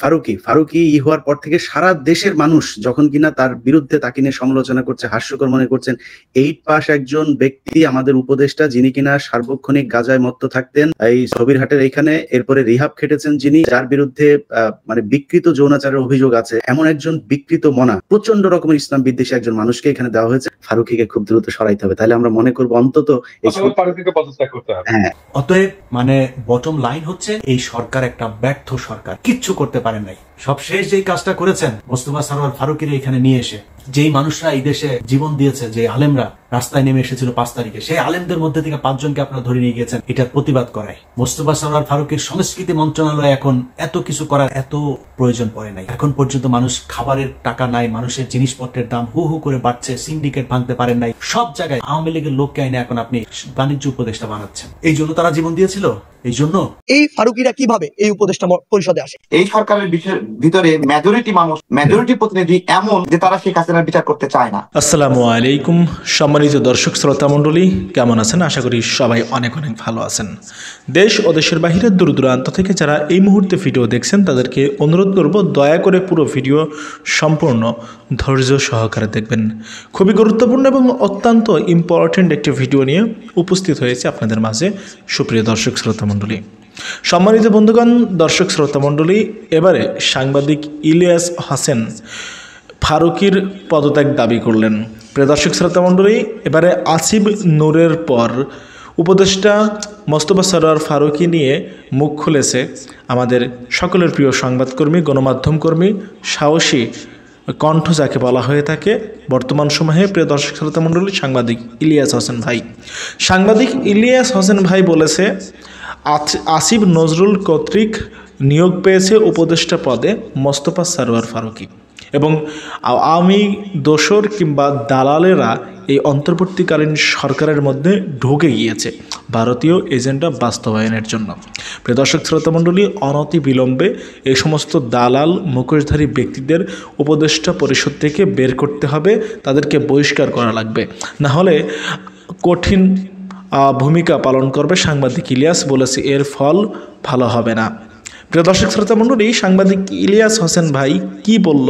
ফারুকী ফারুকী হওয়ার পর থেকে সারা দেশের মানুষ যখন কিনা তার বিরুদ্ধে তাকে নিয়ে সমালোচনা করছে, হাস্যকর মনে করছেন। 8 পাস একজন ব্যক্তি আমাদের উপদেষ্টা, যিনি কিনা সার্বক্ষণিক গাঁজায় মত্ত থাকতেন এই ছবিরহাটের এইখানে, এরপরে রিহাব খেটেছেন যিনি, যার বিরুদ্ধে মানে বিকৃত যৌনাচারের অভিযোগ আছে, এমন একজন বিকৃত মনা প্রচন্ড রকমের ইসলাম বিদ্বেষী একজন মানুষকে এখানে দেওয়া হয়েছে। ফারুকীকে খুব দ্রুত সরাইতে হবে, তাহলে আমরা মনে করবো অন্তত ফারুকীকে পদত্যাগ করতে হবে। হ্যাঁ, অতএব মানে বটম লাইন হচ্ছে এই সরকার একটা ব্যর্থ সরকার, কিচ্ছু করতে পারেন নাই। সবশেষ যেই কাজটা করেছেন মোস্তফা সরোয়ার ফারুকীর এখানে নিয়ে এসে, যেই মানুষরা এই দেশে জীবন দিয়েছে, যে আলেমরা রাস্তায় নেমে এসেছিল 5 তারিখে, সেই আলেমদের মধ্যে থেকে 5 জনকে আপনারা ধরে নিয়ে গিয়েছেন এটার প্রতিবাদ করায়। মোস্তফা সরোয়ার ফারুকীর সংস্কৃতি মন্ত্রণালয় এখন এত কিছু করার এত প্রয়োজন পড়ে নাই। এখন পর্যন্ত মানুষ খাবারের টাকা নাই, মানুষের জিনিসপত্রের দাম হু হু করে বাড়ছে, সিন্ডিকেট ভাঙতে পারেন নাই, সব জায়গায় আওয়ামী লীগের লোককে আইনে এখন আপনি বাণিজ্য উপদেষ্টা বানাচ্ছেন। এই জন্য তারা জীবন দিয়েছিল। এই জন্য এই ফারুকীরা কিভাবে এই উপদেষ্টা পরিষদে আসে? এই সরকারের ভিতরে মেজরিটি মানুষ, মেজরিটি প্রতিনিধি এমন যে তারা শেখ হাসিনার বিচার করতে চায় না। আসসালামু আলাইকুম সম্মানিত দর্শক শ্রোতা মণ্ডলী, কেমন আছেন? আশা করি সবাই অনেক অনেক ভালো আছেন। দেশ ও দেশের বাহিরের দূর দূরান্ত থেকে যারা এই মুহূর্তে ভিডিও দেখছেন তাদেরকে অনুরোধ করব দয়া করে পুরো ভিডিও সম্পূর্ণ ধৈর্য সহকারে দেখবেন। খুবই গুরুত্বপূর্ণ এবং অত্যন্ত ইম্পর্টেন্ট একটি ভিডিও নিয়ে উপস্থিত হয়েছে আপনাদের মাঝে সুপ্রিয় দর্শক শ্রোতা মণ্ডলী। সম্মানিত বন্ধুগণ, দর্শক শ্রোতা মণ্ডলী, এবারে সাংবাদিক ইলিয়াস হোসেন ফারুকীর পদত্যাগ দাবি করলেন। প্রিয় দর্শক শ্রোতা মণ্ডলী, এবারে আসিফ নূরের পর উপদেষ্টা মোস্তফা সরোয়ার ফারুকী নিয়ে মুখ খুলেছে আমাদের সকলের প্রিয় সংবাদকর্মী, গণমাধ্যম কর্মী, সাহসী কণ্ঠ যাকে বলা হয়ে থাকে বর্তমান সময়ে। প্রিয় দর্শক শ্রোতা মণ্ডলী, সাংবাদিক ইলিয়াস হোসেন ভাই, সাংবাদিক ইলিয়াস হোসেন ভাই বলেছে আসিফ নজরুল কর্তৃক নিয়োগ পেয়েছে উপদেষ্টা পদে মোস্তফা সরোয়ার ফারুকী এবং আওয়ামী দোসর কিংবা দালালেরা এই অন্তর্বর্তীকালীন সরকারের মধ্যে ঢুকে গিয়েছে ভারতীয় এজেন্ডা বাস্তবায়নের জন্য। প্রিয় দর্শক শ্রোতা মণ্ডলী, অনতি বিলম্বে এই সমস্ত দালাল মুখোশধারী ব্যক্তিদের উপদেষ্টা পরিষদ থেকে বের করতে হবে, তাদেরকে বহিষ্কার করা লাগবে, না হলে কঠিন ভূমিকা পালন করবে সাংবাদিক ইলিয়াস বলেছে, এর ফল ভালো হবে না। প্রিয় দর্শক শ্রোতা মণ্ডলী, সাংবাদিক ইলিয়াস হোসেন ভাই কি বলল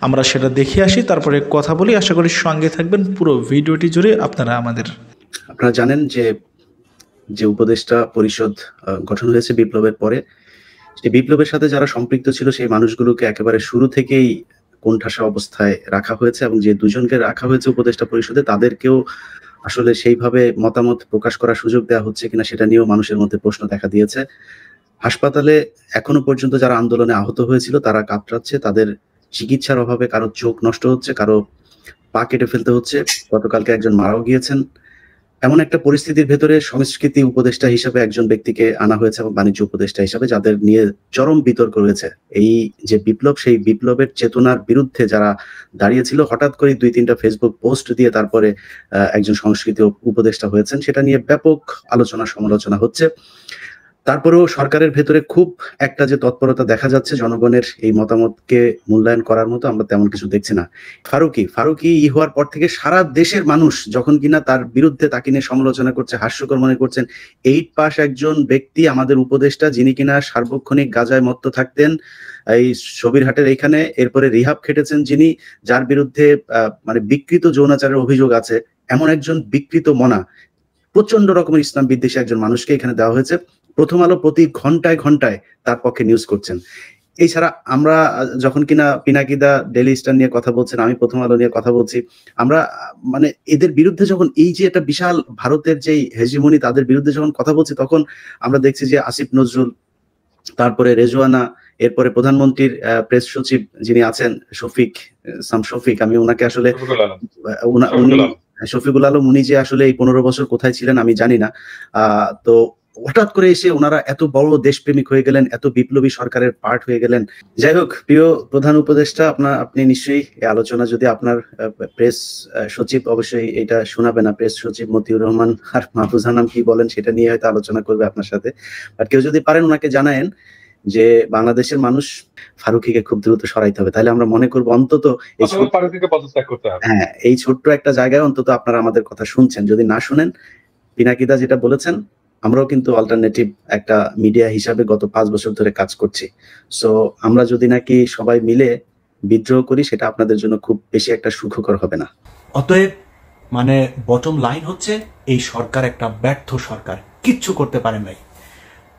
আমরা সেটা দেখে আসি, তারপরে কথা বলি। আশা করি সঙ্গে থাকবেন পুরো ভিডিওটি জুড়ে। আপনারা জানেন যে উপদেষ্টা পরিষদ গঠন হয়েছে বিপ্লবের পরে, সেই বিপ্লবের সাথে যারা সম্পৃক্ত ছিল সেই মানুষগুলোকে একেবারে শুরু থেকেই কোণঠাসা অবস্থায় রাখা হয়েছে এবং যে 2 জনকে রাখা হয়েছে উপদেষ্টা পরিষদে তাদেরকেও আসলে সেইভাবে মতামত প্রকাশ করার সুযোগ দেওয়া হচ্ছে কিনা সেটা নিয়েও মানুষের মধ্যে প্রশ্ন দেখা দিয়েছে। হাসপাতালে এখনো পর্যন্ত যারা আন্দোলনে আহত হয়েছিল তারা কাতরাচ্ছে, তাদের চিকিৎসার অভাবে কারো চোখ নষ্ট হচ্ছে, কারো পা কেটে ফেলতে হচ্ছে, গতকালকে একজন মারাও গিয়েছেন। এমন একটা পরিস্থিতির ভেতরে সংস্কৃতি উপদেষ্টা হিসেবে একজন ব্যক্তিকে আনা হয়েছে এবং বাণিজ্য উপদেষ্টা হিসেবে, যাদের নিয়ে চরম বিতর্ক রয়েছে। এই যে বিপ্লব, সেই বিপ্লবের চেতনার বিরুদ্ধে যারা দাঁড়িয়েছিল, হঠাৎ করে 2-3টা ফেসবুক পোস্ট দিয়ে তারপরে একজন সংস্কৃতি উপদেষ্টা হয়েছেন, সেটা নিয়ে ব্যাপক আলোচনা সমালোচনা হচ্ছে। তারপরেও সরকারের ভেতরে খুব একটা যে তৎপরতা দেখা যাচ্ছে জনগণের এই মতামতকে মূল্যায়ন করার মতো, আমরা তেমন কিছু দেখছি না। ফারুকী হওয়ার পর থেকে সারা দেশের মানুষ যখন কিনা তার বিরুদ্ধে তাকে নিয়ে সমালোচনা করছে, হাস্যকর মনে করছেন। 8 পাস একজন ব্যক্তি আমাদের উপদেষ্টা, যিনি কিনা সার্বক্ষণিক গাঁজায় মত্ত থাকতেন এই ছবিরহাটের এইখানে, এরপরে রিহাব খেটেছেন যিনি, যার বিরুদ্ধে মানে বিকৃত যৌনাচারের অভিযোগ আছে, এমন একজন বিকৃত মনা প্রচন্ড রকমের ইসলাম বিদ্বেষী একজন মানুষকে এখানে দেওয়া হয়েছে। প্রথম আলো প্রতি ঘন্টায় ঘন্টায় তার পক্ষে নিউজ করছেন। এছাড়া আমরা যখন কিনা পিনাকিদা ডেইলি স্টার নিয়ে কথা বলছেন, আমি প্রথম আলো নিয়ে কথা বলছি, আমরা মানে এদের বিরুদ্ধে যখন এই যে একটা বিশাল ভারতের যেই হেজিমনি তাদের বিরুদ্ধে যখন কথা বলছি, তখন আমরা দেখছি যে আসিফ নজরুল, তারপরে রেজওয়ানা, এরপরে প্রধানমন্ত্রীর প্রেস সচিব যিনি আছেন শফিক, আমি ওনাকে আসলে শফিকুল আলম, উনি যে আসলে এই 15 বছর কোথায় ছিলেন আমি জানি না। তো হঠাৎ করে এসে ওনারা এত বড় দেশপ্রেমিক হয়ে গেলেন, এত বিপ্লবী সরকারের পার্ট হয়ে গেলেন। যাই হোক, প্রিয় প্রধান উপদেষ্টা, আপনি নিশ্চয়ই এই আলোচনা, যদি আপনার প্রেস সচিব অবশ্যই এটা শোনাবে না, প্রেস সচিব মতিউর রহমান আর মাহফুজা নাম কি বলেন সেটা নিয়ে হয়তো আলোচনা করবে আপনার সাথে। বাট কেউ যদি পারেন ওনাকে জানায়েন যে বাংলাদেশের মানুষ ফারুকীকে খুব দ্রুত সরাইতে হবে, তাহলে আমরা মনে করবো অন্তত এই ছোট্ট একটা জায়গায় অন্তত আপনারা আমাদের কথা শুনছেন। যদি না শুনেন, পিনাকিদা যেটা বলেছেন আমরাও কিন্তু অল্টারনেটিভ একটা মিডিয়া হিসাবে গত 5 বছর ধরে কাজ করছি। সো আমরা যদি নাকি সবাই মিলে বিদ্রোহ করি, সেটা আপনাদের জন্য খুব বেশি একটা সুখকর হবে না। অতএব মানে বটম লাইন হচ্ছে এই সরকার একটা ব্যর্থ সরকার, কিচ্ছু করতে পারেন নাই।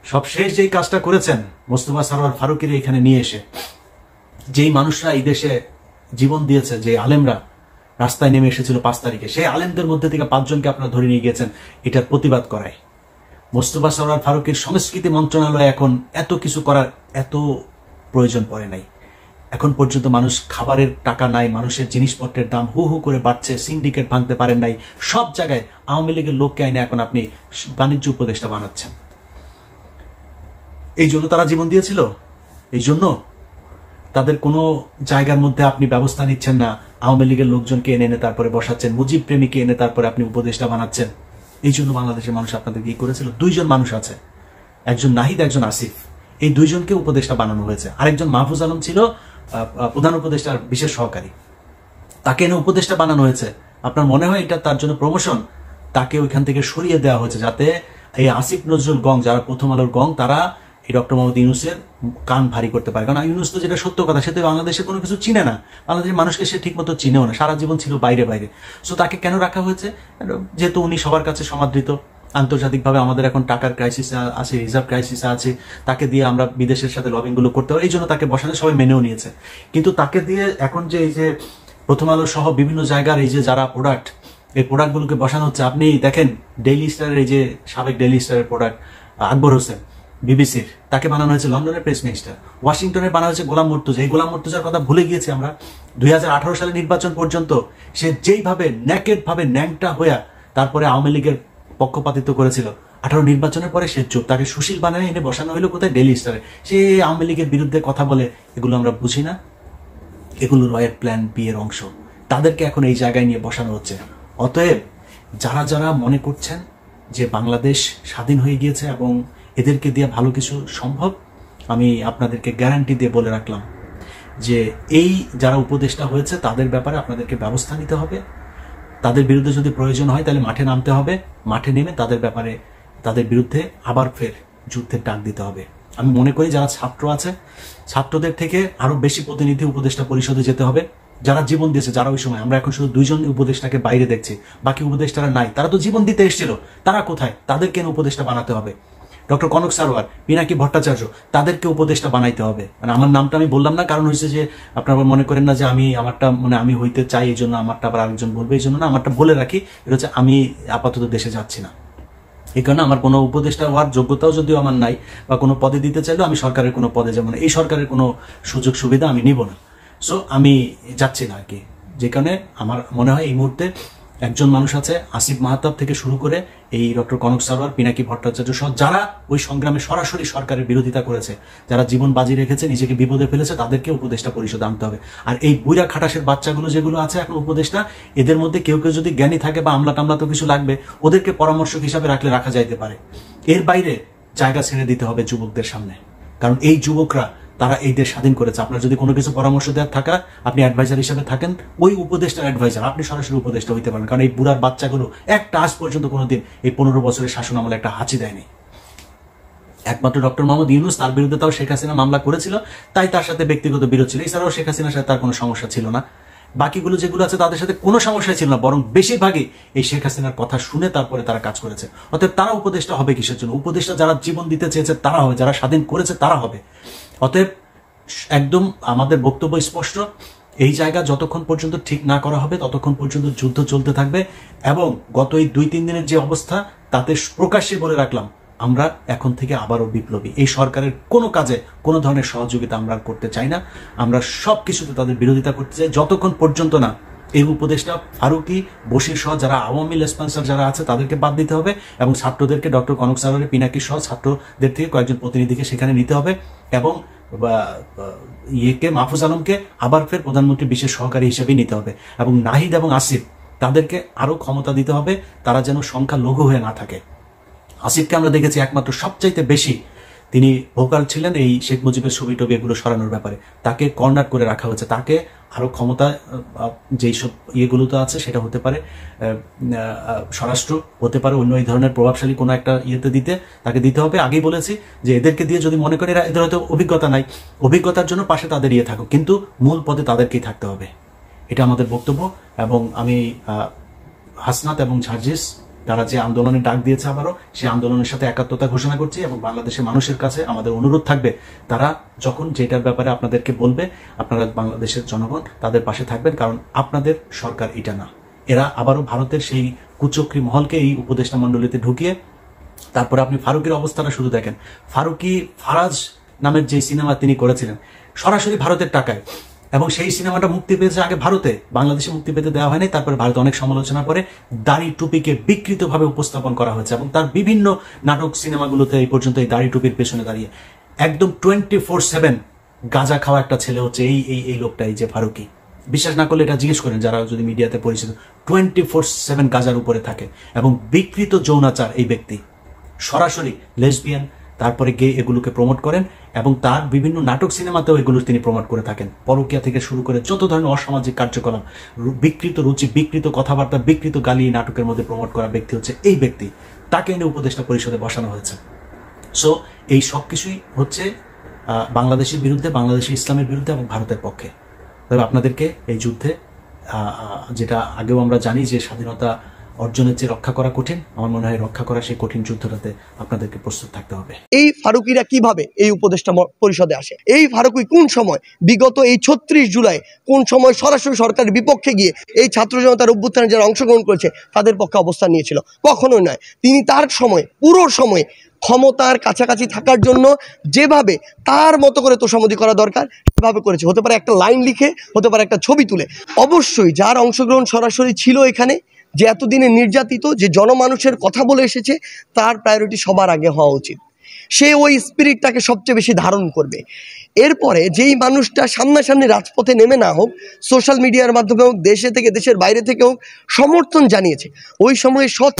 সবশেষ যেই কাজটা করেছেন মোস্তফা সরোয়ার ফারুকীর এখানে নিয়ে এসে, যেই মানুষরা এই দেশে জীবন দিয়েছে, যে আলেমরা রাস্তায় নেমে এসেছিল 5 তারিখে, সেই আলেমদের মধ্যে থেকে 5 জনকে আপনারা ধরে নিয়ে গিয়েছেন এটার প্রতিবাদ করায়। মোস্তফা সরোয়ার ফারুকীর সংস্কৃতি মন্ত্রণালয় এখন এত কিছু করার এত প্রয়োজন পড়ে নাই। এখন পর্যন্ত মানুষ খাবারের টাকা নাই, মানুষের জিনিসপত্রের দাম হু হু করে বাড়ছে, সিন্ডিকেট ভাঙতে পারেন নাই, সব জায়গায় আওয়ামী লীগের লোককে আইনে এখন আপনি বাণিজ্য উপদেষ্টা বানাচ্ছেন। এই জন্য তারা জীবন দিয়েছিল, এই জন্য তাদের কোনো জায়গার মধ্যে আপনি ব্যবস্থা নিচ্ছেন না, আওয়ামী লীগের লোকজনকে এনে এনে তারপরে বসাচ্ছেন, মুজিব প্রেমীকে এনে তারপরে আপনি উপদেষ্টা বানাচ্ছেন। এই জন্য বাংলাদেশের মানুষ আপনাদের কি করেছিল? 2 জন মানুষ আছে, একজন নাহিদ, একজন আসিফ, এই 2 জনকে উপদেষ্টা বানানো হয়েছে। আরেকজন মাহফুজ আলম ছিল প্রধান উপদেষ্টার বিশেষ সহকারী, তাকে এনে উপদেষ্টা বানানো হয়েছে। আপনার মনে হয় এটা তার জন্য প্রমোশন? তাকে ওইখান থেকে সরিয়ে দেওয়া হয়েছে যাতে এই আসিফ নজরুল গং, যারা প্রথম আলোর গং, তারা এই ডক্টর মোহাম্মদ ইউনূসের কান ভারী করতে পারে। কারণ ইউনূস তো যেটা সত্য কথা, সে তো বাংলাদেশে কোনো কিছু চিনে না, বাংলাদেশের মানুষকে সে ঠিক মতো চিনেও না, সারা জীবন ছিল বাইরে বাইরে। সো তাকে কেন রাখা হয়েছে? যেহেতু উনি সবার কাছে সমাদৃত, আন্তর্জাতিকভাবে আমাদের এখন টাকার ক্রাইসিস আছে, রিজার্ভ ক্রাইসিস আছে, তাকে দিয়ে আমরা বিদেশের সাথে লবিং গুলো করতে পারি, এই জন্য তাকে বসানো, সবাই মেনেও নিয়েছে। কিন্তু তাকে দিয়ে এখন যে এই যে প্রথম আলো সহ বিভিন্ন জায়গার এই যে যারা প্রোডাক্ট, এই প্রোডাক্টগুলোকে বসানো হচ্ছে। আপনি দেখেন ডেইলি স্টারের এই যে সাবেক ডেইলি স্টারের প্রোডাক্ট আকবর হোসেন বিবিসির, তাকে বানানো হয়েছে লন্ডনের প্রেস মিনিস্টার, ওয়াশিংটনের বানানো হয়েছে গোলাম মুর্তুজা। এই গোলাম মুর্তুজার কথা ভুলে গিয়েছি আমরা। 2018 সালে নির্বাচন পর্যন্ত সে যেইভাবে নেকেড ভাবে ন্যাংটা হইয়া তারপরে আওয়ামী লীগের পক্ষপাতিত্ব করেছিল, 18 নির্বাচনের পরে সে চুপ, তাকে সুশীল বানায় এনে বসানো হইলো কোথায়? ডেইলি স্টারে। সে আওয়ামী লীগের বিরুদ্ধে কথা বলে, এগুলো আমরা বুঝি না? এগুলো রয়ের প্ল্যান বি এর অংশ। তাদেরকে এখন এই জায়গায় নিয়ে বসানো হচ্ছে। অতএব যারা যারা মনে করছেন যে বাংলাদেশ স্বাধীন হয়ে গিয়েছে এবং এদেরকে দিয়ে ভালো কিছু সম্ভব, আমি আপনাদেরকে গ্যারান্টি দিয়ে বলে রাখলাম যে এই যারা উপদেষ্টা হয়েছে তাদের ব্যাপারে আপনাদেরকে ব্যবস্থা নিতে হবে। তাদের বিরুদ্ধে যদি প্রয়োজন হয় তাহলে মাঠে নামতে হবে, মাঠে নেমে তাদের ব্যাপারে, তাদের বিরুদ্ধে আবার ফের যুদ্ধের ডাক দিতে হবে। আমি মনে করি যারা ছাত্র আছে, ছাত্রদের থেকে আরো বেশি প্রতিনিধি উপদেষ্টা পরিষদে যেতে হবে, যারা জীবন দিয়েছে, যারা ওই সময়, আমরা এখন শুধু 2 জন উপদেষ্টাকে বাইরে দেখছি, বাকি উপদেষ্টারা নাই, তারা তো জীবন দিতে এসেছিল, তারা কোথায়? তাদেরকে উপদেষ্টা বানাতে হবে। ডক্টর কনক সারোয়ার, পিনাকি ভট্টাচার্য, তাদেরকে উপদেষ্টা বানাইতে হবে। মানে আমার নামটা আমি বললাম না, কারণ হচ্ছে যে আপনারা মনে করেন না যে আমি আমারটা মানে আমি হইতে চাই, এই জন্য আমারটা আবার আরেকজন বলবে, এই জন্য না, আমারটা বলে রাখি। এটা হচ্ছে আমি আপাতত দেশে যাচ্ছি না, এই কারণে আমার কোনো উপদেষ্টা হওয়ার যোগ্যতাও যদিও আমার নাই, বা কোনো পদে দিতে চাইলেও আমি সরকারের কোনো পদে যেমন এই সরকারের কোনো সুযোগ সুবিধা আমি নিব না। সো আমি যাচ্ছি না আর কি। যে কারণে আমার মনে হয় এই মুহূর্তে একজন মানুষ আছে, আসিফ মাহতাব থেকে শুরু করে এই ডক্টর কনক সারোয়ার, পিনাকি ভট্টাচার্য সহ যারা ওই সংগ্রামে সরাসরি সরকারের বিরোধিতা করেছে, যারা জীবন বাজি রেখেছে, নিজেকে বিপদে ফেলেছে, তাদেরকে উপদেষ্টা পরিষদে আনতে হবে। আর এই বুইরা খাটাসের বাচ্চাগুলো যেগুলো আছে এখন উপদেষ্টা, এদের মধ্যে কেউ কেউ যদি জ্ঞানী থাকে বা আমলা টামলা তো কিছু লাগবে, ওদেরকে পরামর্শক হিসাবে রাখা যাইতে পারে। এর বাইরে জায়গা ছেড়ে দিতে হবে যুবকদের সামনে, কারণ এই যুবকরা তারা এই দেশ স্বাধীন করেছে। আপনার যদি কোনো কিছু পরামর্শ দেওয়ার থাকা, আপনি অ্যাডভাইজার হিসেবে থাকেন, ওই উপদেষ্টার অ্যাডভাইজার, আপনি সরাসরি উপদেষ্টা হইতে পারেন। কারণ এই বুড়ার বাচ্চাগুলো একটা আজ পর্যন্ত কোনোদিন এই 15 বছরের শাসন আমলে একটা হাঁচি দেয়নি। একমাত্র ডক্টর মোহাম্মদ ইউনূস, তার বিরুদ্ধে তাও শেখ হাসিনা মামলা করেছিল, তাই তার সাথে ব্যক্তিগত বিরোধ ছিল, এছাড়াও শেখ হাসিনার সাথে তার কোনো সমস্যা ছিল না। বাকিগুলো যেগুলো আছে তাদের সাথে কোনো সমস্যা ছিল না, বরং বেশিরভাগই এই শেখ হাসিনার কথা শুনে তারপরে তারা কাজ করেছে। অতএব তারা উপদেষ্টা হবে কিসের জন্য? উপদেষ্টা যারা জীবন দিতে চেয়েছে তারা হবে, যারা স্বাধীন করেছে তারা হবে। অতএব একদম আমাদের বক্তব্য স্পষ্ট, এই জায়গা যতক্ষণ পর্যন্ত ঠিক না করা হবে ততক্ষণ পর্যন্ত যুদ্ধ চলতে থাকবে। এবং গত এই 2-3 দিনের যে অবস্থা, তাতে প্রকাশ্যে বলে রাখলাম আমরা এখন থেকে আবারও বিপ্লবী। এই সরকারের কোনো কাজে কোনো ধরনের সহযোগিতা আমরা করতে চাই না, আমরা সবকিছুতে তাদের বিরোধিতা করতে চাই, যতক্ষণ পর্যন্ত না এই উপদেষ্টা ফারুকী, বশির সহ যারা আওয়ামী রেসপন্সার যারা আছে তাদেরকে বাদ দিতে হবে, এবং ছাত্রদেরকে ডক্টর কনক সারোয়ার, পিনাকি সহ ছাত্রদের থেকে কয়েকজন প্রতিনিধিকে সেখানে নিতে হবে, এবং মাহফুজ আলমকে আবার ফের প্রধানমন্ত্রী বিশেষ সহকারী হিসেবে নিতে হবে, এবং নাহিদ এবং আসিফ তাদেরকে আরো ক্ষমতা দিতে হবে, তারা যেন সংখ্যা লঘু হয়ে না থাকে। আসিফকে আমরা দেখেছি একমাত্র সবচাইতে বেশি তিনি ভোকাল ছিলেন এই শেখ মুজিবের ছবি টবি এগুলো সরানোর ব্যাপারে। তাকে কর্নার করে রাখা হয়েছে। তাকে আরো ক্ষমতা যেই সব ইয়েগুলো তো আছে, সেটা হতে পারে স্বরাষ্ট্র, হতে পারে অন্য এই ধরনের প্রভাবশালী কোনো একটা ইয়েতে তাকে দিতে হবে। আগেই বলেছি যে এদেরকে দিয়ে যদি মনে করে এদের হয়তো অভিজ্ঞতা নাই, অভিজ্ঞতার জন্য পাশে তাদের ইয়ে থাকুক, কিন্তু মূল পদে তাদেরকেই থাকতে হবে। এটা আমাদের বক্তব্য। এবং আমি হাসনাত এবং ঝার্জিস তারা যে আন্দোলনের ডাক দিয়েছে, আবারও সেই আন্দোলনের সাথে একাত্মতা ঘোষণা করছি। এবং বাংলাদেশের মানুষের কাছে আমাদের অনুরোধ থাকবে, তারা যখন যেটার ব্যাপারে আপনাদেরকে বলবে, আপনারা বাংলাদেশের জনগণ তাদের পাশে থাকবেন, কারণ আপনাদের সরকার এটা না। এরা আবারও ভারতের সেই কুচক্রী মহলকে এই উপদেষ্টা মণ্ডলীতে ঢুকিয়ে, তারপরে আপনি ফারুকের অবস্থাটা শুধু দেখেন। ফারাজ নামের যে সিনেমা তিনি করেছিলেন সরাসরি ভারতের টাকায়, এবং সেই সিনেমাটা মুক্তি পেয়েছে আগে ভারতে, বাংলাদেশে মুক্তি পেতে দেওয়া হয়নি। তারপরে ভারতে অনেক সমালোচনা করে দাড়ি টুপিকে বিকৃতভাবে উপস্থাপন করা হয়েছে, এবং তার বিভিন্ন নাটক সিনেমাগুলোতে এই পর্যন্ত এই দাড়ি টুপির পেছনে দাঁড়িয়ে একদম 24/7 গাঁজা খাওয়া একটা ছেলে হচ্ছে এই লোকটা, এই যে ফারুকি। বিশ্বাস না করলে এটা জিজ্ঞেস করেন যারা যদি মিডিয়াতে পরিচিত। 24/7 গাঁজার উপরে থাকে, এবং বিকৃত যৌনাচার এই ব্যক্তি সরাসরি লেসবিয়ান, তারপরে গে এগুলোকে প্রমোট করেন, এবং তার বিভিন্ন নাটক সিনেমাতেও এগুলো তিনি প্রমোট করে থাকেন। পরকীয়া থেকে শুরু করে যত ধরনের অসামাজিক কার্যকলাপ, বিকৃত রুচি, বিকৃত কথাবার্তা, বিকৃত গালি নাটকের মধ্যে প্রমোট করা ব্যক্তি হচ্ছে এই ব্যক্তি। তাকে এনে উপদেষ্টা পরিষদে বসানো হয়েছে। সো এই সব কিছুই হচ্ছে বাংলাদেশের বিরুদ্ধে, বাংলাদেশের ইসলামের বিরুদ্ধে এবং ভারতের পক্ষে। তবে আপনাদেরকে এই যুদ্ধে, যেটা আগেও আমরা জানি যে স্বাধীনতা অর্জনের চেয়ে রক্ষা করা কঠিন, আমার মনে হয় রক্ষা করা সেই কঠিন যুদ্ধটাতে আপনাদেরকে প্রস্তুত থাকতে হবে। এই ফারুকিরা কিভাবে এই উপদেষ্টা পরিষদে আসে? এই ফারুকি কোন সময় বিগত এই 36 জুলাই কোন সময় সরাসরি সরকারের বিপক্ষে গিয়ে এই ছাত্র জনতার অভ্যুত্থানে যারা অংশগ্রহণ করেছে তাদের পক্ষে অবস্থান নিয়েছিল? কখনোই নয়। তিনি তার সময়, পুরো সময় ক্ষমতার কাছাকাছি থাকার জন্য যেভাবে তার মতো করে তোষামোদি করা দরকার সেভাবে করেছে। হতে পারে একটা লাইন লিখে, হতে পারে একটা ছবি তুলে। অবশ্যই যার অংশগ্রহণ সরাসরি ছিল এখানে, যে এতদিনে নির্যাতিত, যে জনমানুষের কথা বলে এসেছে, তার প্রায়োরিটি সবার আগে হওয়া উচিত। সে ওই স্পিরিটটাকে সবচেয়ে বেশি ধারণ করবে। এরপরে যেই মানুষটা সামনাসামনি রাজপথে নেমে না হোক, সোশ্যাল মিডিয়ার মাধ্যমে হোক, দেশে থেকে দেশের বাইরে থেকে হোক, সমর্থন জানিয়েছে, ওই সময়ে সৎ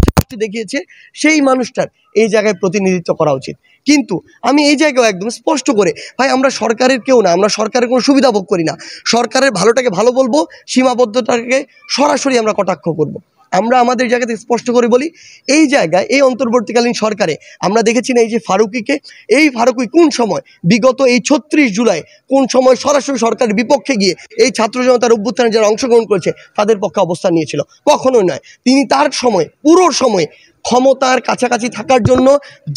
দেখিয়েছে, সেই মানুষটার এই জায়গায় প্রতিনিধিত্ব করা উচিত। কিন্তু আমি এই জায়গায় একদম স্পষ্ট করে, ভাই আমরা সরকারের কেউ না, আমরা সরকারের কোনো সুবিধা ভোগ করি না। সরকারের ভালোটাকে ভালো বলবো, সীমাবদ্ধতাকে সরাসরি আমরা কটাক্ষ করব। আমরা আমাদের জায়গাতে স্পষ্ট করে বলি, এই জায়গায় এই অন্তর্বর্তীকালীন সরকারে আমরা দেখেছি না এই যে ফারুকিকে, এই ফারুকি কোন সময় বিগত এই 36 জুলাই কোন সময় সরাসরি সরকারের বিপক্ষে গিয়ে এই ছাত্র জনতার অভ্যুত্থানে যারা অংশগ্রহণ করেছে তাদের পক্ষে অবস্থান নিয়েছিল? কখনোই নয়। তিনি তার সময়, পুরো সময় ক্ষমতার কাছাকাছি থাকার জন্য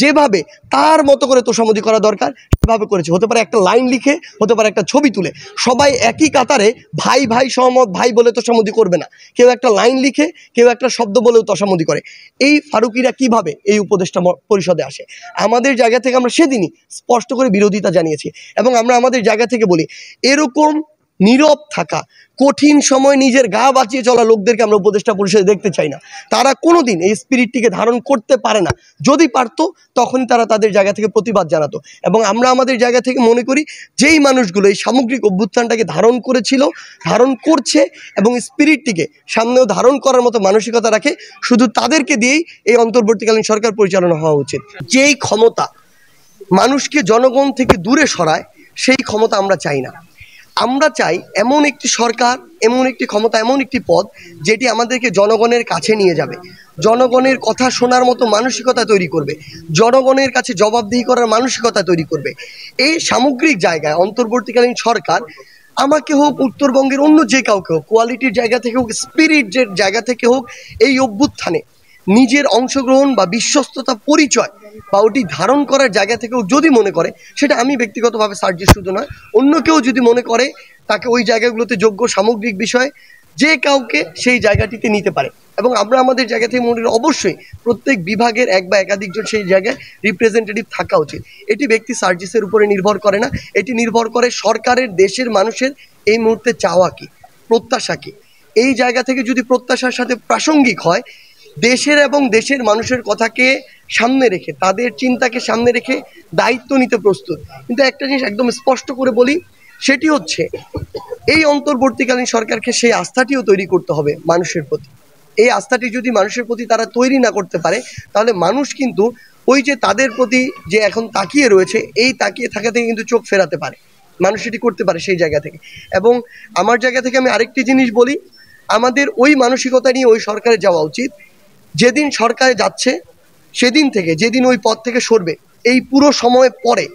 যেভাবে তার মতো করে তোষামোদি করা দরকার সেভাবে করেছে। হতে পারে একটা লাইন লিখে, হতে পারে একটা ছবি তুলে। সবাই একই কাতারে ভাই ভাই সহমত ভাই বলে তোষামোদি করবে না। কেউ একটা লাইন লিখে, কেউ একটা শব্দ বলেও তোষামোদি করে। এই ফারুকিরা কিভাবে এই উপদেষ্টা পরিষদে আসে? আমাদের জায়গা থেকে আমরা সেদিনই স্পষ্ট করে বিরোধিতা জানিয়েছি, এবং আমরা আমাদের জায়গা থেকে বলি, এরকম নীরব থাকা, কঠিন সময় নিজের গা বাঁচিয়ে চলা লোকদেরকে আমরা উপদেষ্টা পরিষদে দেখতে চাই না। তারা কোনোদিন এই স্পিরিটটিকে ধারণ করতে পারে না। যদি পারতো তখনই তারা তাদের জায়গা থেকে প্রতিবাদ জানাতো। এবং আমরা আমাদের জায়গা থেকে মনে করি, যেই মানুষগুলো এই সামগ্রিক অভ্যুত্থানটাকে ধারণ করেছিল, ধারণ করছে, এবং স্পিরিটটিকে সামনেও ধারণ করার মতো মানসিকতা রাখে, শুধু তাদেরকে দিয়েই এই অন্তর্বর্তীকালীন সরকার পরিচালনা হওয়া উচিত। যেই ক্ষমতা মানুষকে জনগণ থেকে দূরে সরায়, সেই ক্ষমতা আমরা চাই না। আমরা চাই এমন একটি সরকার, এমন একটি ক্ষমতা, এমন একটি পদ যেটি আমাদেরকে জনগণের কাছে নিয়ে যাবে, জনগণের কথা শোনার মতো মানসিকতা তৈরি করবে, জনগণের কাছে জবাবদিহি করার মানসিকতা তৈরি করবে। এই সামগ্রিক জায়গায় অন্তর্বর্তীকালীন সরকার আমাকে হোক, উত্তরবঙ্গের অন্য যে কাউকে হোক, কোয়ালিটির জায়গা থেকে হোক, স্পিরিটের জায়গা থেকে হোক, এই অভ্যুত্থানে নিজের অংশগ্রহণ বা বিশ্বস্ততা পরিচয় বা ওটি ধারণ করার জায়গা থেকেও যদি মনে করে, সেটা আমি ব্যক্তিগতভাবে সার্জিস শুধু নয়, অন্য কেউ যদি মনে করে তাকে ওই জায়গাগুলোতে যোগ্য, সামগ্রিক বিষয় যে কাউকে সেই জায়গাটিতে নিতে পারে। এবং আমরা আমাদের জায়গা থেকে মনে করি অবশ্যই প্রত্যেক বিভাগের এক বা একাধিকজন সেই জায়গায় রিপ্রেজেন্টেটিভ থাকা উচিত। এটি ব্যক্তি সার্জিসের উপরে নির্ভর করে না, এটি নির্ভর করে সরকারের, দেশের মানুষের এই মুহূর্তে চাওয়া কি, প্রত্যাশা কি। এই জায়গা থেকে যদি প্রত্যাশার সাথে প্রাসঙ্গিক হয়, দেশের এবং দেশের মানুষের কথাকে সামনে রেখে, তাদের চিন্তাকে সামনে রেখে দায়িত্ব নিতে প্রস্তুত। কিন্তু একটা জিনিস একদম স্পষ্ট করে বলি, সেটি হচ্ছে এই অন্তর্বর্তীকালীন সরকারকে সেই আস্থাটিও তৈরি করতে হবে মানুষের প্রতি। এই আস্থাটি যদি মানুষের প্রতি তারা তৈরি না করতে পারে, তাহলে মানুষ কিন্তু ওই যে তাদের প্রতি যে এখন তাকিয়ে রয়েছে, এই তাকিয়ে থাকা থেকে কিন্তু চোখ ফেরাতে পারে, মানুষ এটি করতে পারে সেই জায়গা থেকে। এবং আমার জায়গা থেকে আমি আরেকটি জিনিস বলি, আমাদের ওই মানসিকতা নিয়ে ওই সরকারে যাওয়া উচিত। যেদিন সরকারে যাচ্ছে সেদিন থেকে, যেদিন ওই পদ থেকে সরবে, এই পুরো সময় পরে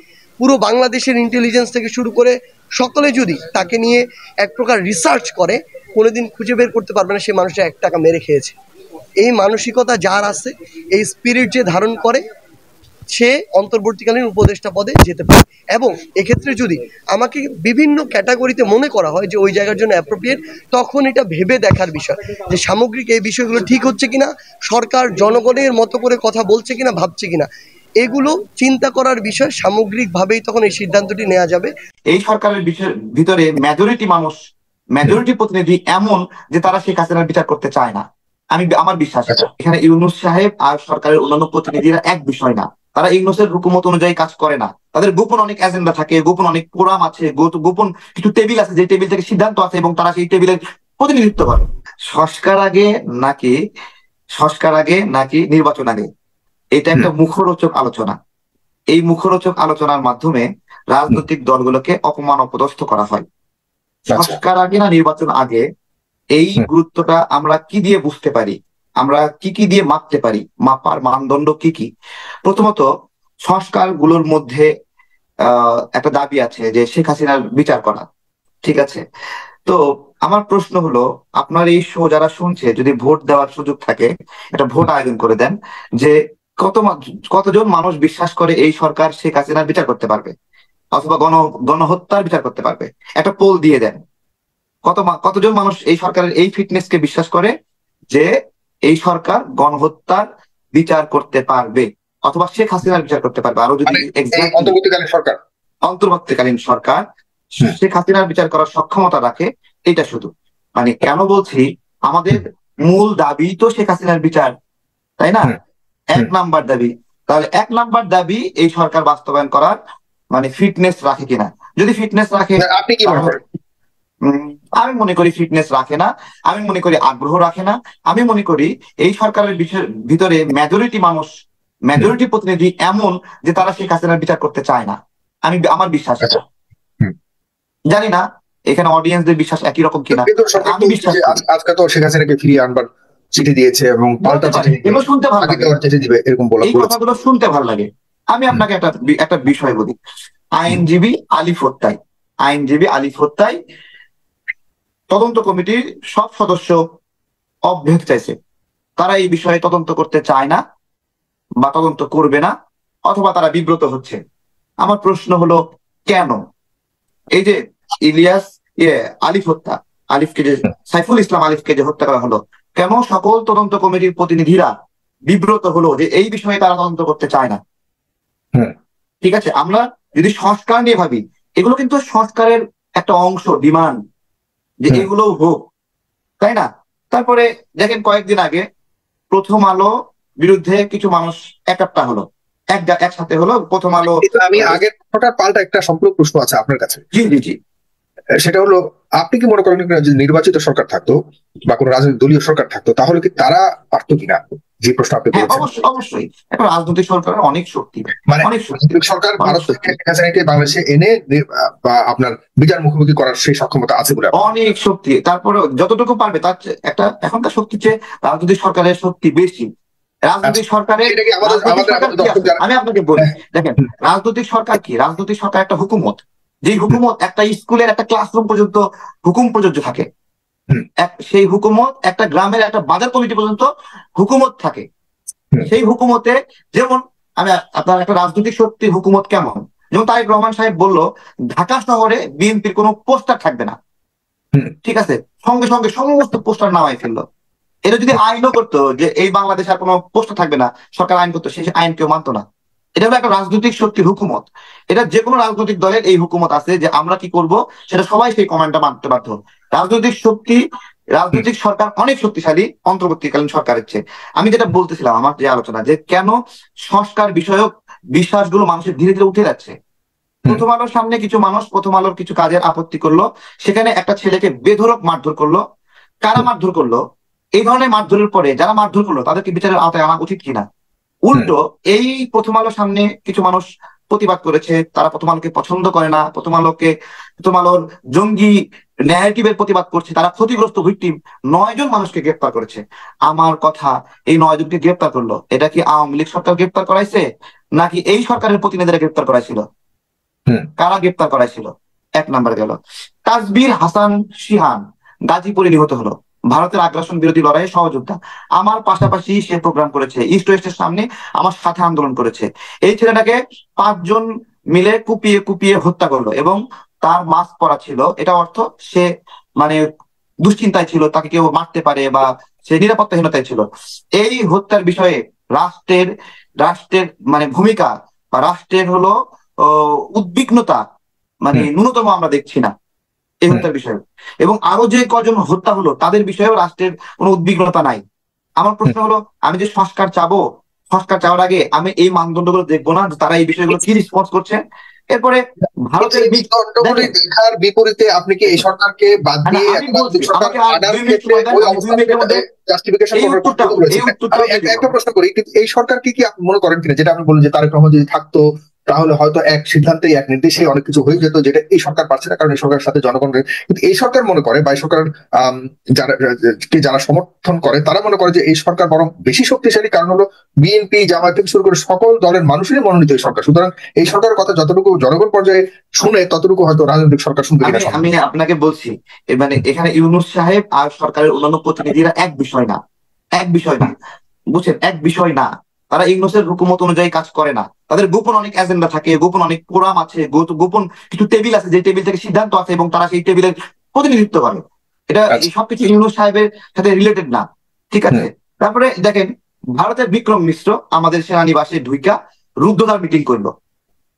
পুরো বাংলাদেশের ইন্টেলিজেন্স থেকে শুরু করে সকলে যদি তাকে নিয়ে এক প্রকার রিসার্চ করে, কোনোদিন খুঁজে বের করতে পারবে না সে মানুষটা 1 টাকা মেরে খেয়েছে। এই মানসিকতা যার আছে, এই স্পিরিট যে ধারণ করে, সে অন্তর্বর্তীকালীন উপদেষ্টা পদে যেতে পারে। এবং এক্ষেত্রে যদি আমাকে বিভিন্ন ক্যাটাগরিতে মনে করা হয় যে ওই জায়গার জন্য অ্যাপ্রোপ্রিয়েট, তখন এটা ভেবে দেখার বিষয় যে সামগ্রিক এই বিষয়গুলো ঠিক হচ্ছে কিনা, সরকার জনগণের মতো করে কথা বলছে কিনা, ভাবছে কিনা, এগুলো চিন্তা করার বিষয়। সামগ্রিকভাবেই তখন এই সিদ্ধান্তটি নেওয়া যাবে। এই সরকারের ভিতরে মেজরিটি প্রতিনিধি এমন যে তারা শেখ হাসিনার বিচার করতে চায় না। আমার বিশ্বাস এখানে ইউনূস সাহেব আর সরকারের অন্যান্য প্রতিনিধিরা এক বিষয় না, তারা ইউনূসের হুকুমত অনুযায়ী কাজ করে না। তাদের গোপন অনেক এজেন্ডা থাকে, গোপন অনেক প্রোগ্রাম আছে, গোপন কিছু টেবিল আছে, যে টেবিল থেকে সিদ্ধান্ত আছে এবং তারা সেই টেবিলের প্রতিনিধিত্ব করে। সংস্কার আগে নাকি নির্বাচন আগে, এটা একটা মুখরোচক আলোচনা। এই মুখরোচক আলোচনার মাধ্যমে রাজনৈতিক দলগুলোকে অপমান অপদস্থ করা হয়। সংস্কার আগে না নির্বাচন আগে, এই গুরুত্বটা আমরা কি দিয়ে বুঝতে পারি, আমরা কি দিয়ে মাপতে পারি, মাপার মানদণ্ড কি? প্রথমত, সংস্কার গুলোর মধ্যে একটা দাবি আছে যে শেখ হাসিনার বিচার করা, ঠিক আছে। তো আমার প্রশ্ন হলো, আপনার এই শো যারা শুনছে, যদি ভোট দেওয়ার সুযোগ থাকে, একটা ভোট আয়োজন করে দেন যে কতজন মানুষ বিশ্বাস করে এই সরকার শেখ হাসিনার বিচার করতে পারবে অথবা গণহত্যার বিচার করতে পারবে। একটা পোল দিয়ে দেন, কতজন মানুষ এই সরকারের এই ফিটনেসকে বিশ্বাস করে যে এই সরকার গণহত্যার বিচার করতে পারবে অথবা শেখ হাসিনার বিচার করতে পারবে। আরো যদি অন্তর্বর্তীকালীন সরকার শেখ হাসিনার বিচার করার সক্ষমতা রাখে, এটা শুধু কেন বলছি, আমাদের মূল দাবি তো শেখ হাসিনার বিচার, তাই না? 1 নাম্বার দাবি। তাহলে 1 নাম্বার দাবি এই সরকার বাস্তবায়ন করার ফিটনেস রাখে কিনা। যদি ফিটনেস রাখে, আপনি কি মনে করেন? আমি মনে করি ফিটনেস রাখে না, আমি মনে করি আগ্রহ রাখে না। আমি মনে করি এই সরকারের ভিতরে মেজরিটি প্রতিনিধি এমন যে তারা শেখ হাসিনার বিচার করতে চায় না। আমার বিশ্বাস, জানি না এখানে অডিয়েন্সদের বিশ্বাস একই রকম কিনা। আমি বিশ্বাস আজকে তো শেখ হাসিনাকে ফিরিয়ে আনবার চিঠি দিয়েছে এবং পাল্টা চিঠি শুনতে ভালো লাগে, এরকম এই কথাগুলো শুনতে ভালো লাগে। আমি আপনাকে একটা বিষয় বলি, আইনজীবী আলিফ হত্যায় তদন্ত কমিটির সব সদস্য অব্যাহতি চাইছে। তারা এই বিষয়ে তদন্ত করতে চায় না বা তদন্ত করবে না, অথবা তারা বিব্রত হচ্ছে। আমার প্রশ্ন হলো, কেন? এই যে সাইফুল ইসলাম আলিফকে যে হত্যা করা হলো, কেন সকল তদন্ত কমিটির প্রতিনিধিরা বিব্রত হলো যে এই বিষয়ে তারা তদন্ত করতে চায় না? ঠিক আছে, আমরা যদি সংস্কার নিয়ে ভাবি, এগুলো কিন্তু সংস্কারের একটা অংশ, ডিমান্ড যে এগুলো হোক, তাই না? তারপরে দেখেন, কয়েকদিন আগে প্রথম আলো বিরুদ্ধে কিছু মানুষ একাত্তা হলো, একসাথে হলো প্রথম আলো। আমি আগের পাল্টা একটা সম্পূর্ণ প্রশ্ন আছে আপনার কাছে। জি। সেটা হলো, আপনি কি মনে করেন যদি নির্বাচিত সরকার থাকতো বা কোনো রাজনৈতিক দলীয় সরকার থাকতো, তাহলে কি তারা পারতো কিনা? যে প্রশ্ন আপনি বলছেন, অবশ্যই একটা রাজনৈতিক সরকারের অনেক শক্তি, অনেক সরকার ভারত থেকে বাংলাদেশে এনে বা আপনার বিচার মুখোমুখি করার সেই সক্ষমতা আছে বলে অনেক শক্তি। তারপরে যতটুকু পারবে তার একটা এখনকার শক্তির চেয়ে রাজনৈতিক সরকারের শক্তি বেশি। রাজনৈতিক সরকারের আমি আপনাকে বলি, দেখেন রাজনৈতিক সরকার কি? রাজনৈতিক সরকার একটা হুকুমত, যে হুকুমত একটা স্কুলের একটা ক্লাসরুম পর্যন্ত হুকুম প্রযোজ্য থাকে, সেই হুকুমত একটা গ্রামের একটা বাজার কমিটি পর্যন্ত হুকুমত থাকে। সেই হুকুমতে যেমন আপনার একটা রাজনৈতিক শক্তির হুকুমত কেমন, যেমন তারেক রহমান সাহেব বলল ঢাকা শহরে বিএনপির কোনো পোস্টার থাকবে না, ঠিক আছে, সঙ্গে সঙ্গে সমস্ত পোস্টার নামাই ফেললো। এটা যদি আইনও করতো যে এই বাংলাদেশে আর কোনো পোস্টার থাকবে না, সরকার আইন করতো, সেই আইন কেউ মানতো না। এটা হলো একটা রাজনৈতিক শক্তির হুকুমত। এটা যে কোনো রাজনৈতিক দলের এই হুকুমত আছে যে আমরা কি করব, সেটা সবাই সেই কমান্ডটা মানতে বাধ্য। রাজনৈতিক সরকার অনেক শক্তিশালী অন্তর্বর্তীকালীন সরকারের চেয়ে। আমি যেটা বলতেছিলাম আমার যে আলোচনা, যে কেন সংস্কার বিষয়ক বিশ্বাসগুলো মানুষের ধীরে ধীরে উঠে যাচ্ছে। প্রথম আলোর সামনে কিছু মানুষ প্রথম আলোর কিছু কাজের আপত্তি করলো, সেখানে একটা ছেলেকে বেধড়ক মারধর করলো। কারা মারধর করলো? এই ধরনের মারধরের পরে যারা মারধর করলো তাদেরকে বিচারের আওতায় আনা উচিত কিনা? উল্টো এই প্রথম আলো সামনে কিছু মানুষ প্রতিবাদ করেছে, তারা প্রথম আলোকে পছন্দ করে না, প্রথম আলোর জঙ্গি ন্যারেটিভের প্রতিবাদ করছে, তারা ক্ষতিগ্রস্ত ভিকটিম 9 জন মানুষকে গ্রেফতার করেছে। আমার কথা, এই 9 জনকে গ্রেফতার করলো, এটা কি আওয়ামী লীগ সরকার গ্রেফতার করাইছে নাকি এই সরকারের প্রতিনিধিরা গ্রেফতার করাইছিল? কারা গ্রেফতার করাইছিল? 1 নাম্বার গেল। তাজবীর হাসান শিহান গাজীপুরে নিহত হলো, ভারতের আগ্রাসন বিরোধী লড়াইয়ে সহযোদ্ধা। আমার পাশাপাশি সে প্রোগ্রাম করেছে, ইস্ট ওয়েস্টের সামনে আমার সাথে আন্দোলন করেছে। এই ছেলেটাকে 5 জন মিলে কুপিয়ে হত্যা করলো এবং তার মাস্ক পরা ছিল, এটা অর্থ সে মানে দুশ্চিন্তায় ছিল, তাকে কেউ মারতে পারে বা সে নিরাপত্তাহীনতায় ছিল। এই হত্যার বিষয়ে রাষ্ট্রের মানে ভূমিকা বা রাষ্ট্রের হলো উদ্বিগ্নতা মানে ন্যূনতম আমরা দেখছি না এই হত্যার বিষয়ে। এবং আরো যে কজন হত্যা হলো তাদের বিষয়েও রাষ্ট্রের কোনো উদ্বিগ্নতা নাই। আমার প্রশ্ন হলো, আমি যে সংস্কার চাওয়ার আগে আমি এই মানদণ্ডগুলো দেখবো না তারা এই বিষয়গুলো কি রেসপন্স করছে? এরপরে ভারতের দেখার বিপরীতে আপনি কি এই সরকারকে বাদ দিয়ে একটা প্রশ্ন করি, কিন্তু এই সরকারকে কি আপনি মনে করেন কিনা, যেটা আপনি বলেন যে তারেক রহমান যদি থাকতো তাহলে হয়তো এক সিদ্ধান্তে এক নির্দেশে অনেক কিছু হয়ে যেত, যেটা এই সরকার পারছে না, কারণ এই সরকারের সাথে জনগণের, কিন্তু এই সরকার মনে করে বা এই সরকার যারা সমর্থন করে তারা মনে করে যে এই সরকার বরং বেশি শক্তিশালী, কারণ হলো বিএনপি জামায়াত থেকে শুরু করে সকল দলের মানুষেরই মনোনীত এই সরকার। সুতরাং এই সরকারের কথা যতটুকু জনগণ পর্যায়ে শুনে ততটুকু হয়তো রাজনৈতিক সরকার শুনবে। আমি আপনাকে বলছি, মানে এখানে ইউনূস সাহেব আর সরকারের অন্যান্য প্রতিনিধিরা এক বিষয় না, বুঝছেন, এক বিষয় না। তারা ইউনূসের হুকুমত অনুযায়ী কাজ করে না, তাদের গোপন অনেক এজেন্ডা থাকে, গোপন অনেক প্রোগ্রাম আছে, গোপন কিছু টেবিল আছে, যে টেবিল থেকে সিদ্ধান্ত আছে এবং তারা সেই টেবিলের প্রতিনিধিত্ব করে। এটা সবকিছু ইউনূস সাহেবের সাথে রিলেটেড না, ঠিক আছে? তারপরে দেখেন, ভারতের বিক্রম মিশ্র আমাদের সেনানিবাসে ঢুইকা রুদ্ধদ্বার মিটিং করলো।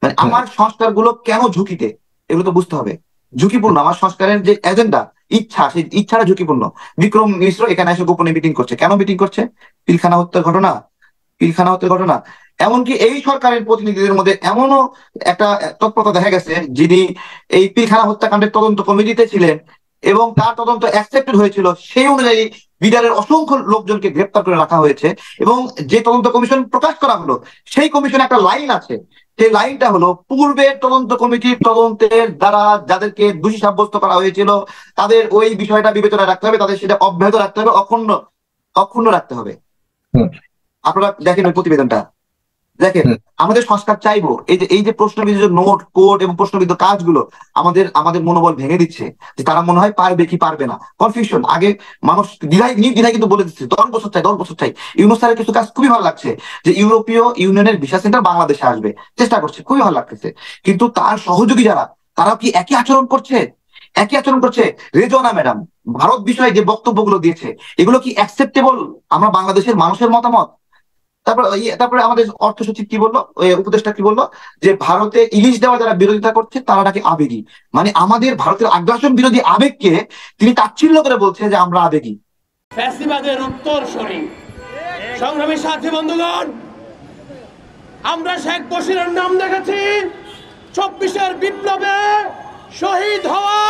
মানে আমার সংস্কার গুলো কেন ঝুঁকিতে, এগুলো তো বুঝতে হবে। ঝুঁকিপূর্ণ আমার সংস্কারের যে এজেন্ডা, ইচ্ছা, সেই ইচ্ছাটা ঝুঁকিপূর্ণ। বিক্রম মিশ্র এখানে এসে গোপনে মিটিং করছে, কেন মিটিং করছে? পিলখানা হত্যার ঘটনা। এমনকি এই সরকারের প্রতিনিধিদের মধ্যে এমনও একটা তৎপরতা দেখা গেছে, যিনি এই পিলখানা হত্যাকাণ্ডের তদন্ত কমিটিতে ছিলেন এবং তার তদন্ত অ্যাকসেপ্টেড হয়েছিল, সেই অনুযায়ী বিডারের অসংখ্য লোকজনকে গ্রেপ্তার করে রাখা হয়েছে। এবং যে তদন্ত কমিশন প্রকাশ করা হলো, সেই কমিশনে একটা লাইন আছে, সেই লাইনটা হলো পূর্বের তদন্ত কমিটির তদন্তের দ্বারা যাদেরকে দোষী সাব্যস্ত করা হয়েছিল তাদের ওই বিষয়টা বিবেচনায় রাখতে হবে, তাদের সেটা অব্যাহত রাখতে হবে, অক্ষুণ্ণ রাখতে হবে। আপনারা দেখেন ওই প্রতিবেদনটা, দেখেন আমাদের সংস্কার চাইবো, এই যে প্রশ্নবিদ্ধ নোট কোড এবং প্রশ্নবিদ্ধ কাজগুলো আমাদের মনোবল ভেঙে দিচ্ছে, যে তারা মনে হয় পারবে কি পারবে না, কনফিউশন। আগে মানুষ দ্বিধায় কিন্তু বলে দিচ্ছে 10 বছর চাই। ইউনূস স্যারের কিছু কাজ খুবই ভালো লাগছে, যে ইউরোপীয় ইউনিয়নের ভিসা সেন্টার বাংলাদেশে আসবে, চেষ্টা করছে, খুবই ভালো লাগতেছে। কিন্তু তার সহযোগী যারা, তারাও কি একই আচরণ করছে? রেজওয়ানা ম্যাডাম ভারত বিষয়ে যে বক্তব্যগুলো দিয়েছে, এগুলো কি অ্যাকসেপ্টেবল আমরা বাংলাদেশের মানুষের মতামত? তারপরে আমাদের অর্থ সচিব কি বললো, উপদেষ্টা কি বললো, যে ভারতে ইলিশ দেওয়া যারা বিরোধিতা করছে তারা নাকি আবেগী। মানে আমাদের ভারতের আগ্রাসন বিরোধী আবেগকে তিনি তাচ্ছিল্য করে বলছে যে আমরা আবেগী। ফ্যাসিবাদের উত্তরসূরি সংগ্রামী সাথী বন্ধুগণ, আমরা শেখ বশিরের নাম দেখেছি 24-এর বিপ্লবে শহীদ হওয়া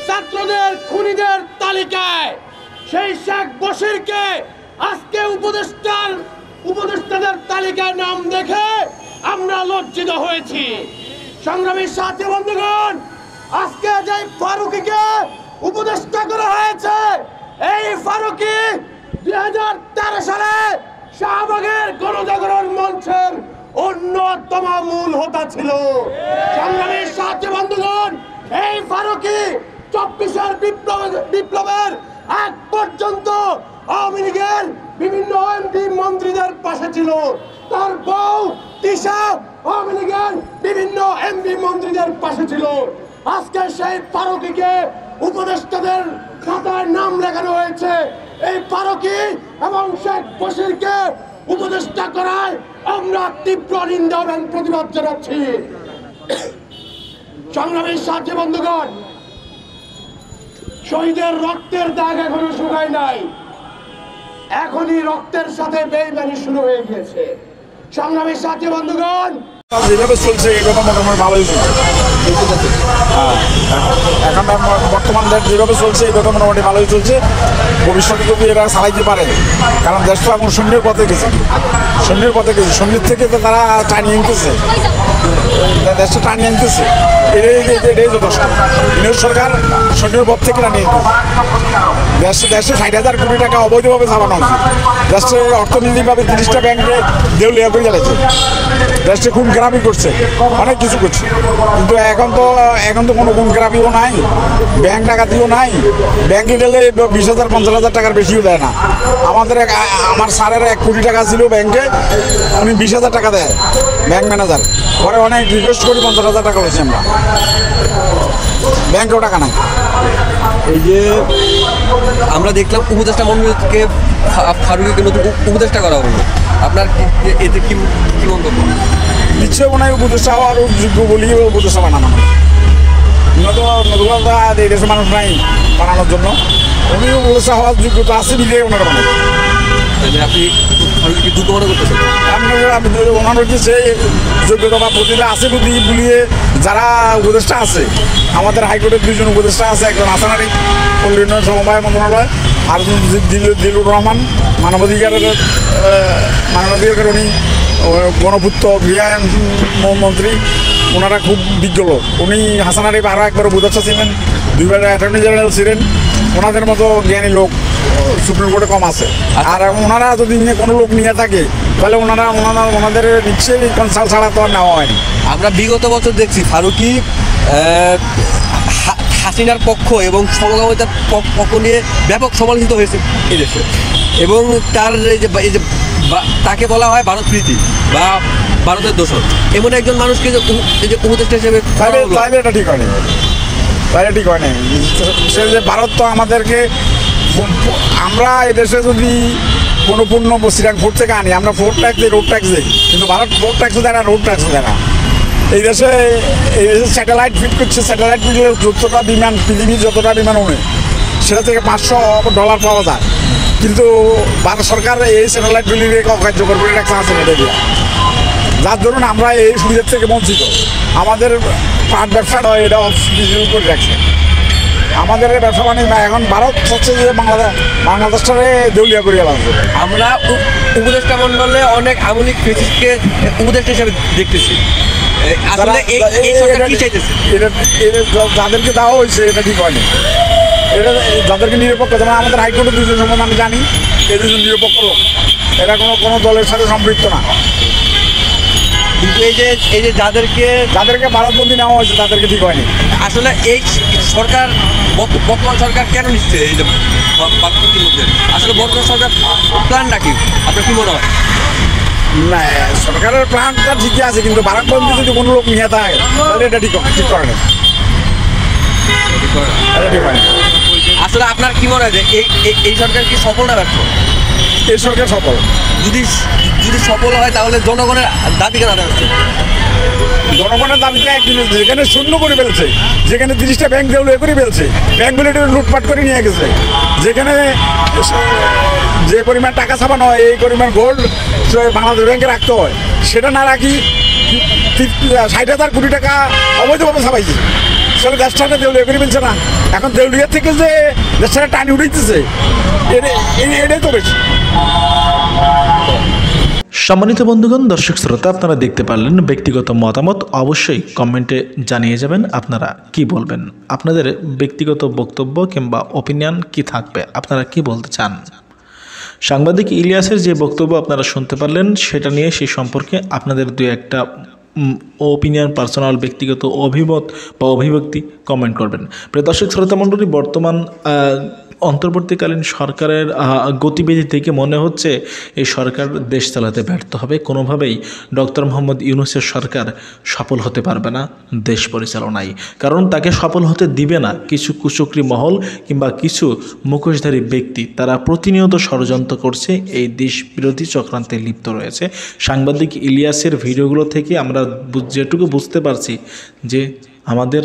ছাত্রদের খুনিদের তালিকায়। সেই শেখ বশিরকে আজকে উপদেষ্টাদের তালিকায় নাম দেখে আমরা লজ্জিত হয়েছি। সংগ্রামী সাথী বন্ধুগণ, আজকে যে ফারুকীকে উপদেষ্টা করা হয়েছে, এই ফারুকী 2013 সালে শাহবাগের গণজাগরণ মঞ্চের অন্যতম মূল হোতা ছিল। সংগ্রামী সাথী বন্ধুগণ, এই ফারুকী 24-এর বিপ্লবের আগ পর্যন্ত আওয়ামী লীগের বিভিন্ন এমপি মন্ত্রীদের পাশে ছিল। তার বউ তিশা আওয়ামী লীগের বিভিন্ন এমপি মন্ত্রীদের পাশে ছিল। আজকে সেই ফারুকীকে উপদেষ্টাদের খাতায় নাম লেখানো হয়েছে। এই ফারুকী এবং শেখ বশিরকে উপদেষ্টা করায় আমরা তীব্র নিন্দা এবং প্রতিবাদ জানাচ্ছি। সংগ্রামী সাথী বন্ধুগণ, শহীদের রক্তের দাগ এখনো শুকায় নাই, এখনই রক্তের সাথে বেইমানি শুরু হয়ে গিয়েছে। সংগ্রামী সাথী বন্ধুগণ, যেভাবে চলছে এই কথা মোটামুটি ভালোই চলছে। এখন বর্তমান দেশ যেভাবে চলছে এইভাবে মোটামুটি ভালোই চলছে। ভবিষ্যতে যদি এরা চালাইতে পারে, কারণ দেশ তো এখন শূন্যের পথে গেছে, শূন্যের থেকে তো তারা টানিয়ে আনতেছে, দেশটা টানিয়ে আনতেছে, এটাই যথেষ্ট। বিনোদ সরকার শূন্যের পথ থেকে টানিয়ে আনতেছে। দেশে 60,000 কোটি টাকা অবৈধভাবে চালানো হচ্ছে, দেশে অর্থনৈতিকভাবে 30টা ব্যাংকে দেউলিয়া করে চালাচ্ছে, দেশে খুন খারাপি করছে, অনেক কিছু করছে। কিন্তু এখন তো কোনো খুন খারাপিও নাই, ব্যাংক ডাকাতিও নাই, ব্যাংকে গেলে 20,000 50,000 টাকার বেশিও দেয় না। আমার স্যারের 1 কোটি টাকা ছিল ব্যাংকে, উনি 20,000 টাকা দেয় ব্যাংক ম্যানেজার। পরে অনেক রিকোয়েস্ট করি 50,000 টাকা হয়েছে, আমরা ব্যাংকেও টাকা নাই। এই যে আমরা দেখলাম উপদেষ্টা মন্ডলীকে ফারুকীকে নতুন উপদেষ্টা করা হলো, আপনার এতে কি মন্তব্য? নিশ্চয় মনে হয় উপদেষ্টা হওয়ার যোগ্য বলি উপদেষ্টা বানানো, নতুন এই দেশের মানুষ নাই বানানোর জন্য। উনি উপদেষ্টা হওয়ার যোগ্যতা আছে বিজয় ওনারা বানায়। আপনি ফারুকীকে যোগ্য মনে করতেছেন? আমি ওনার হচ্ছে সেই যোগ্যতা বা প্রতিভা আছে বুলিয়ে যারা উপদেষ্টা আছে, আমাদের হাইকোর্টের 2জন উপদেষ্টা আছে, একজন হাসান আলী পল্লী উন্নয়ন সমবায় মন্ত্রণালয়, আর দিলুর রহমান মানবাধিকারের উনি গণপূর্ত গৃহায়ন মন্ত্রী, ওনারা খুব বিজ্ঞ লোক। উনি হাসান আলী আরও একবার উপদেষ্টা ছিলেন, 2বার অ্যাটর্নি জেনারেল ছিলেন, ওনাদের মতো জ্ঞানী লোক সুপ্রিম কোর্টে কম আছে। আর ওনারা যদি কোনো লোক নিয়ে থাকে তাহলে ওনাদের নিশ্চয়ই কনসাল্ট ছাড়া তো আর নেওয়া হয়নি। আমরা বিগত বছর দেখছি ফারুকী হাসিনার পক্ষ এবং সমকামিতার পক্ষ নিয়ে ব্যাপক সমালোচিত হয়েছে এই দেশে, এবং তার এই যে তাকে বলা হয় ভারত প্রীতি বা ভারতের দোষর, এমন একজন মানুষকে যে উপদেষ্টা হিসেবে এটা ঠিক হয়নি, ঠিক হয়নি। সে যে ভারত তো আমাদেরকে, আমরা এদেশে যদি কোনো পূর্ণ বসিরাং ফোর্ট থেকে আনি, আমরা ফোর্ট ট্যাক্স দিই, রোড ট্যাক্স দিই, কিন্তু ভারত ফোর্ট ট্যাক্স দেয় না, রোড ট্যাক্স দেয় না। এই দেশে স্যাটেলাইট ফিট করছে, স্যাটেলাইট ফিটে যতটা বিমান, পৃথিবীর যতটা বিমান ওড়ে সেটা থেকে $500 পাওয়া যায়, কিন্তু ভারত সরকার এই স্যাটেলাইটগুলিকে কার্যকর করে রাখছে আছে এটা দিয়ে, যার ধরুন আমরা এই সুবিধার থেকে বঞ্চিত। আমাদের পাট ব্যবসাটা এটা ডিজিটাল করে রাখছে, আমাদের ব্যবসা বাণিজ্য এখন ভারত হচ্ছে যে বাংলাদেশটারে দেউলিয়া করিয়া লাগছে। আমরা উপদেষ্টা মন্ডলে অনেক আমলিক ফেসিসকে উপদেষ্টা হিসেবে দেখতেছি, যাদেরকে দেওয়া হয়েছে এটা ঠিক হয়নি, এটা যাদেরকে নিরপেক্ষ, যেমন আমাদের হাইকোর্টের 2জন সম্বন্ধে আমি জানি, এই 2জন নিরপেক্ষ লোক, এরা কোনো দলের সাথে সম্পৃক্ত না। কিন্তু এই যে যাদেরকে ভারতবন্দী নেওয়া হয়েছে তাদেরকে ঠিক হয়নি। আসলে এই সরকার, বর্তমান সরকার কেন নিচ্ছে এই যে ভারতবন্দীর মধ্যে? আসলে বর্তমান সরকার প্ল্যানটা কি আপনার কি মনে হয়? না, সরকারের প্ল্যানটা ঠিকই আছে, কিন্তু ভারতবন্দী যদি কোনো লোক নিয়ে থাকে তাহলে এটা ঠিক করে না। আসলে আপনার কি মনে হয় যে এই সরকার কি সফল না ব্যর্থ? এই সরকার সফল। যদি সফল হয় তাহলে জনগণের দাবি কেন আদায় হচ্ছে? জনগণের দাবিটা একদিন, যেখানে শূন্য করে ফেলছে, যেখানে 30টা ব্যাংক দেউলিয়া করে ফেলছে, ব্যাংকগুলো লুটপাট করে নিয়ে গেছে, যেখানে যে পরিমাণ টাকা ছাপানো হয় এই পরিমাণ গোল্ড বাংলাদেশ ব্যাংকে রাখতে হয়, সেটা না রাখি 60,000 কোটি টাকা অবৈধভাবে ছাপাইছে, সেটা দেশটাকে দেউলিয়া করে ফেলছে না। এখন দেউলিয়ার থেকে যে দেশটা টানি উঠেছে, এটাই তো বেশি। সম্মানিত বন্ধুগণ, দর্শক শ্রোতা, আপনারা দেখতে পারলেন ব্যক্তিগত মতামত অবশ্যই কমেন্টে জানিয়ে যাবেন আপনারা কি বলবেন, আপনাদের ব্যক্তিগত বক্তব্য কিংবা ওপিনিয়ন কি থাকবে, আপনারা কি বলতে চান। সাংবাদিক ইলিয়াসের যে বক্তব্য আপনারা শুনতে পারলেন সেটা নিয়ে সেই সম্পর্কে আপনাদের 2-1টা ওপিনিয়ন, পার্সোনাল ব্যক্তিগত অভিমত বা অভিব্যক্তি কমেন্ট করবেন। প্রিয় দর্শক শ্রোতা মণ্ডলী, বর্তমান অন্তর্বর্তীকালীন সরকারের গতিবিধি থেকে মনে হচ্ছে এই সরকার দেশ চালাতে ব্যর্থ হবে, কোনোভাবেই ডক্টর মোহাম্মদ ইউনূসের সরকার সফল হতে পারবে না দেশ পরিচালনায়, কারণ তাকে সফল হতে দিবে না কিছু কুচক্রী মহল কিংবা কিছু মুখোশধারী ব্যক্তি। তারা প্রতিনিয়ত ষড়যন্ত্র করছে, এই দেশ বিরোধী চক্রান্তে লিপ্ত রয়েছে। সাংবাদিক ইলিয়াসের ভিডিওগুলো থেকে আমরা যেটুকু বুঝতে পারছি যে আমাদের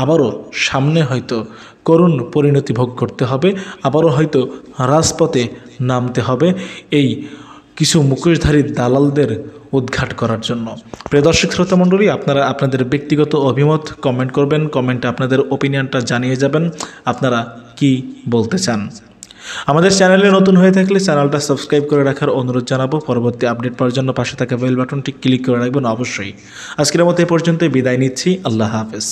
আবারও সামনে হয়তো করুণ পরিণতি ভোগ করতে হবে, আবারও হয়তো রাজপথে নামতে হবে এই কিছু মুখোশধারী দালালদের উদ্ঘাট করার জন্য। প্রিয় দর্শক শ্রোতা মণ্ডলী, আপনারা আপনাদের ব্যক্তিগত অভিমত কমেন্ট করবেন, কমেন্টে আপনাদের ওপিনিয়নটা জানিয়ে যাবেন আপনারা কি বলতে চান। আমাদের চ্যানেলে নতুন হয়ে থাকলে চ্যানেলটা সাবস্ক্রাইব করে রাখার অনুরোধ জানাবো। পরবর্তী আপডেট পাওয়ার জন্য পাশে থাকা বেল বাটনটি ক্লিক করে রাখবেন অবশ্যই। আজকের মতো এই পর্যন্তই বিদায় নিচ্ছি। আল্লাহ হাফেজ।